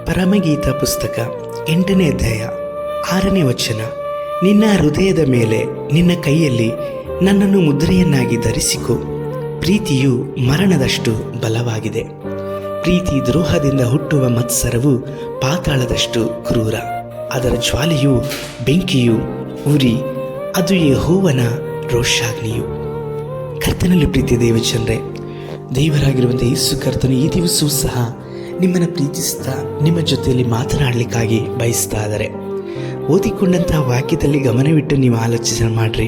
ಪರಮಗೀತ ಪುಸ್ತಕ 8ನೇ ಅಧ್ಯಾಯ 6ನೇ ವಚನ. ನಿನ್ನ ಹೃದಯದ ಮೇಲೆ ನಿನ್ನ ಕೈಯಲ್ಲಿ ನನ್ನನ್ನು ಮುದ್ರೆಯನ್ನಾಗಿ ಧರಿಸಿಕೊ. ಪ್ರೀತಿಯು ಮರಣದಷ್ಟು ಬಲವಾಗಿದೆ. ಪ್ರೀತಿ ದ್ರೋಹದಿಂದ ಹುಟ್ಟುವ ಮತ್ಸರವು ಪಾತಾಳದಷ್ಟು ಕ್ರೂರ. ಅದರ ಜ್ವಾಲೆಯು ಬೆಂಕಿಯು, ಉರಿ, ಅದು ಯೆಹೋವನ ರೋಷಾಗ್ನಿಯು. ಕರ್ತನಲ್ಲಿ ಪ್ರೀತಿ ದೇವಜನರೇ, ದೇವರಾಗಿರುವಂಥ ಯೇಸು ಕರ್ತನು ಈ ದಿವಸವೂ ಸಹ ನಿಮ್ಮನ್ನು ಪ್ರೀತಿಸ್ತಾ ನಿಮ್ಮ ಜೊತೆಯಲ್ಲಿ ಮಾತನಾಡಲಿಕ್ಕಾಗಿ ಬಯಸ್ತಾ ಇದ್ದಾರೆ. ಓದಿಕೊಂಡಂತಹ ವಾಕ್ಯದಲ್ಲಿ ಗಮನವಿಟ್ಟು ನೀವು ಆಲೋಚನೆ ಮಾಡಿರಿ.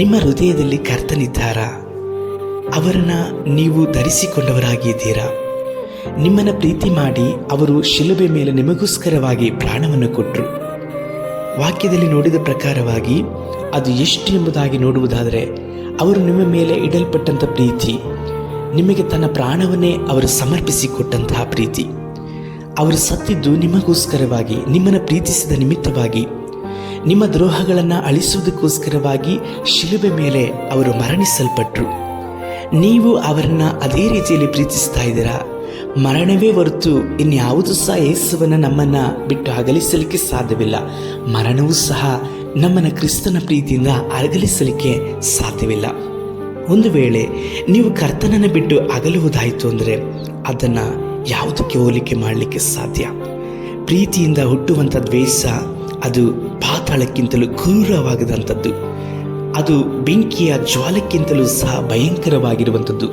ನಿಮ್ಮ ಹೃದಯದಲ್ಲಿ ಕರ್ತನಿದ್ದಾರಾ? ಅವರನ್ನು ನೀವು ಧರಿಸಿಕೊಂಡವರಾಗಿದ್ದೀರಾ? ನಿಮ್ಮನ್ನು ಪ್ರೀತಿ ಮಾಡಿ ಅವರು ಶಿಲುಬೆ ಮೇಲೆ ನಿಮಗೋಸ್ಕರವಾಗಿ ಪ್ರಾಣವನ್ನು ಕೊಟ್ಟರು. ವಾಕ್ಯದಲ್ಲಿ ನೋಡಿದ ಪ್ರಕಾರವಾಗಿ ಅದು ಎಷ್ಟು ಎಂಬುದಾಗಿ ನೋಡುವುದಾದರೆ, ಅವರು ನಿಮ್ಮ ಮೇಲೆ ಇಡಲ್ಪಟ್ಟಂಥ ಪ್ರೀತಿ, ನಿಮಗೆ ತನ್ನ ಪ್ರಾಣವನ್ನೇ ಅವರು ಸಮರ್ಪಿಸಿಕೊಟ್ಟಂತಹ ಪ್ರೀತಿ. ಅವರು ಸತ್ತಿದ್ದು ನಿಮಗೋಸ್ಕರವಾಗಿ, ನಿಮ್ಮನ್ನು ಪ್ರೀತಿಸಿದ ನಿಮಿತ್ತವಾಗಿ, ನಿಮ್ಮ ದ್ರೋಹಗಳನ್ನು ಅಳಿಸುವುದಕ್ಕೋಸ್ಕರವಾಗಿ ಶಿಲುಬೆ ಮೇಲೆ ಅವರು ಮರಣಿಸಲ್ಪಟ್ಟರು. ನೀವು ಅವರನ್ನು ಅದೇ ರೀತಿಯಲ್ಲಿ ಪ್ರೀತಿಸ್ತಾ ಇದ್ದೀರಾ? ಮರಣವೇ ಹೊರತು ಇನ್ಯಾವುದೂ ಸಹ ಯೇಸುವನ್ನು ನಮ್ಮನ್ನು ಬಿಟ್ಟು ಅಗಲಿಸಲಿಕ್ಕೆ ಸಾಧ್ಯವಿಲ್ಲ. ಮರಣವೂ ಸಹ ನಮ್ಮನ್ನು ಕ್ರಿಸ್ತನ ಪ್ರೀತಿಯಿಂದ ಅಗಲಿಸಲಿಕ್ಕೆ ಸಾಧ್ಯವಿಲ್ಲ. ಒಂದು ವೇಳೆ ನೀವು ಕರ್ತನನ್ನು ಬಿಟ್ಟು ಅಗಲುವುದಾಯಿತು ಅಂದರೆ ಅದನ್ನು ಯಾವುದಕ್ಕೆ ಹೋಲಿಕೆ ಮಾಡಲಿಕ್ಕೆ ಸಾಧ್ಯ? ಪ್ರೀತಿಯಿಂದ ಹುಟ್ಟುವಂಥ ದ್ವೇಷ ಅದು ಪಾತಾಳಕ್ಕಿಂತಲೂ ಕ್ರೂರವಾಗದಂಥದ್ದು. ಅದು ಬೆಂಕಿಯ ಜ್ವಾಲಕ್ಕಿಂತಲೂ ಸಹ ಭಯಂಕರವಾಗಿರುವಂಥದ್ದು.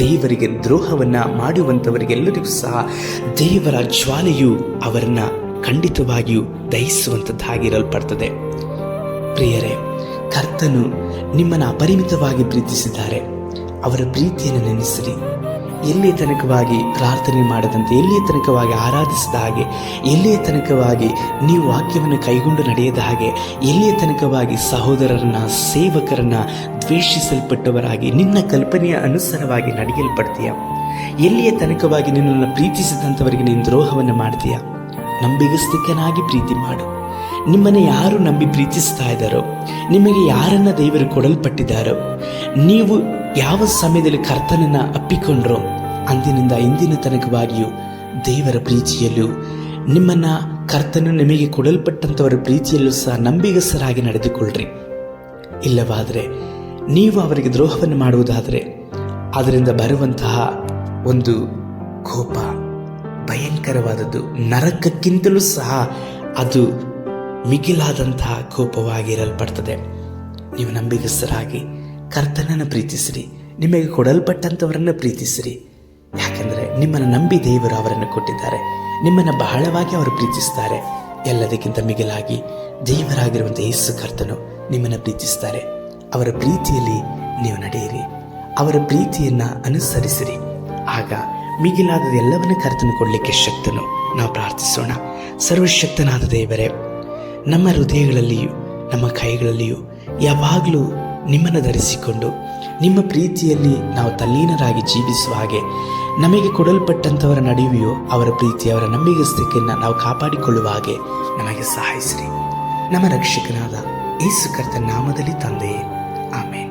ದೇವರಿಗೆ ದ್ರೋಹವನ್ನು ಮಾಡುವಂಥವರಿಗೆಲ್ಲರಿಗೂ ಸಹ ದೇವರ ಜ್ವಾಲೆಯು ಅವರನ್ನು ಖಂಡಿತವಾಗಿಯೂ ದಹಿಸುವಂಥದ್ದಾಗಿರಲ್ಪಡ್ತದೆ. ಪ್ರಿಯರೇ, ಕರ್ತನು ನಿಮ್ಮನ್ನು ಅಪರಿಮಿತವಾಗಿ ಪ್ರೀತಿಸಿದ್ದಾರೆ. ಅವರ ಪ್ರೀತಿಯನ್ನು ನೆನೆಸಿರಿ. ಎಲ್ಲಿಯ ತನಕವಾಗಿ ಪ್ರಾರ್ಥನೆ ಮಾಡದಂತೆ, ಎಲ್ಲಿಯ ತನಕವಾಗಿ ಆರಾಧಿಸಿದ ಹಾಗೆ, ಎಲ್ಲಿಯ ತನಕವಾಗಿ ನೀವು ವಾಕ್ಯವನ್ನು ಕೈಗೊಂಡು ನಡೆಯದ ಹಾಗೆ, ಎಲ್ಲಿಯ ತನಕವಾಗಿ ಸಹೋದರರನ್ನ ಸೇವಕರನ್ನ ದ್ವೇಷಿಸಲ್ಪಟ್ಟವರಾಗಿ ನಿನ್ನ ಕಲ್ಪನೆಯ ಅನುಸಾರವಾಗಿ ನಡೆಯಲ್ಪಡ್ತೀಯ? ಎಲ್ಲಿಯ ತನಕವಾಗಿ ನಿನ್ನನ್ನು ಪ್ರೀತಿಸಿದಂಥವರಿಗೆ ನೀನು ದ್ರೋಹವನ್ನು ಮಾಡ್ತೀಯ? ನಂಬಿಗಸ್ತಿಕನಾಗಿ ಪ್ರೀತಿ ಮಾಡು. ನಿಮ್ಮನ್ನು ಯಾರು ನಂಬಿ ಪ್ರೀತಿಸ್ತಾ ಇದ್ದಾರೋ, ನಿಮಗೆ ಯಾರನ್ನ ದೇವರು ಕೊಡಲ್ಪಟ್ಟಿದ್ದಾರೋ, ನೀವು ಯಾವ ಸಮಯದಲ್ಲಿ ಕರ್ತನನ್ನು ಅಪ್ಪಿಕೊಂಡ್ರೋ ಅಂದಿನಿಂದ ಇಂದಿನ ತನಕವಾಗಿಯೂ ದೇವರ ಪ್ರೀತಿಯಲ್ಲೂ ನಿಮ್ಮನ್ನು ಕರ್ತನು ನಿಮಗೆ ಕೊಡಲ್ಪಟ್ಟಂಥವರ ಪ್ರೀತಿಯಲ್ಲೂ ಸಹ ನಂಬಿಗಸ್ತರಾಗಿ ನಡೆದುಕೊಳ್ಳ್ರಿ. ಇಲ್ಲವಾದರೆ ನೀವು ಅವರಿಗೆ ದ್ರೋಹವನ್ನು ಮಾಡುವುದಾದರೆ ಅದರಿಂದ ಬರುವಂತಹ ಒಂದು ಕೋಪ ಭಯಂಕರವಾದದ್ದು, ನರಕಕ್ಕಿಂತಲೂ ಸಹ ಅದು ಮಿಗಿಲಾದಂತಹ ಕೋಪವಾಗಿರಲ್ಪಡ್ತದೆ. ನೀವು ನಂಬಿಗಸ್ತರಾಗಿ ಕರ್ತನನ್ನು ಪ್ರೀತಿಸಿರಿ, ನಿಮಗೆ ಕೊಡಲ್ಪಟ್ಟಂಥವರನ್ನು ಪ್ರೀತಿಸಿರಿ. ಯಾಕೆಂದರೆ ನಿಮ್ಮನ್ನು ನಂಬಿ ದೇವರು ಅವರನ್ನು ಕೊಟ್ಟಿದ್ದಾರೆ. ನಿಮ್ಮನ್ನು ಬಹಳವಾಗಿ ಅವರು ಪ್ರೀತಿಸ್ತಾರೆ. ಎಲ್ಲದಕ್ಕಿಂತ ಮಿಗಿಲಾಗಿ ದೇವರಾಗಿರುವಂಥ ಯೇಸು ಕರ್ತನು ನಿಮ್ಮನ್ನು ಪ್ರೀತಿಸ್ತಾರೆ. ಅವರ ಪ್ರೀತಿಯಲ್ಲಿ ನೀವು ನಡೆಯಿರಿ, ಅವರ ಪ್ರೀತಿಯನ್ನು ಅನುಸರಿಸಿರಿ. ಆಗ ಮಿಗಿಲಾದ ಎಲ್ಲವನ್ನೂ ಕರ್ತನು ಕೊಡಲಿಕ್ಕೆ ಶಕ್ತನು. ನಾವು ಪ್ರಾರ್ಥಿಸೋಣ. ಸರ್ವಶಕ್ತನಾದ ದೇವರೇ, ನಮ್ಮ ಹೃದಯಗಳಲ್ಲಿಯೂ ನಮ್ಮ ಕೈಗಳಲ್ಲಿಯೂ ಯಾವಾಗಲೂ ನಿಮ್ಮನ್ನು ಧರಿಸಿಕೊಂಡು ನಿಮ್ಮ ಪ್ರೀತಿಯಲ್ಲಿ ನಾವು ತಲ್ಲೀನರಾಗಿ ಜೀವಿಸುವ ಹಾಗೆ ನಮಗೆ ಕೊಡಲ್ಪಟ್ಟಂಥವರ ನಡುವೆಯೂ ಅವರ ಪ್ರೀತಿ, ಅವರ ನಂಬಿಗಸ್ತಿಕೆಯನ್ನು ನಾವು ಕಾಪಾಡಿಕೊಳ್ಳುವ ಹಾಗೆ ನಮಗೆ ಸಹಾಯಿಸಿರಿ. ನಮ್ಮ ರಕ್ಷಕನಾದ ಯೇಸು ಕರ್ತನ ನಾಮದಲ್ಲಿ ತಂದೆಯೇ, ಆಮೇನ್.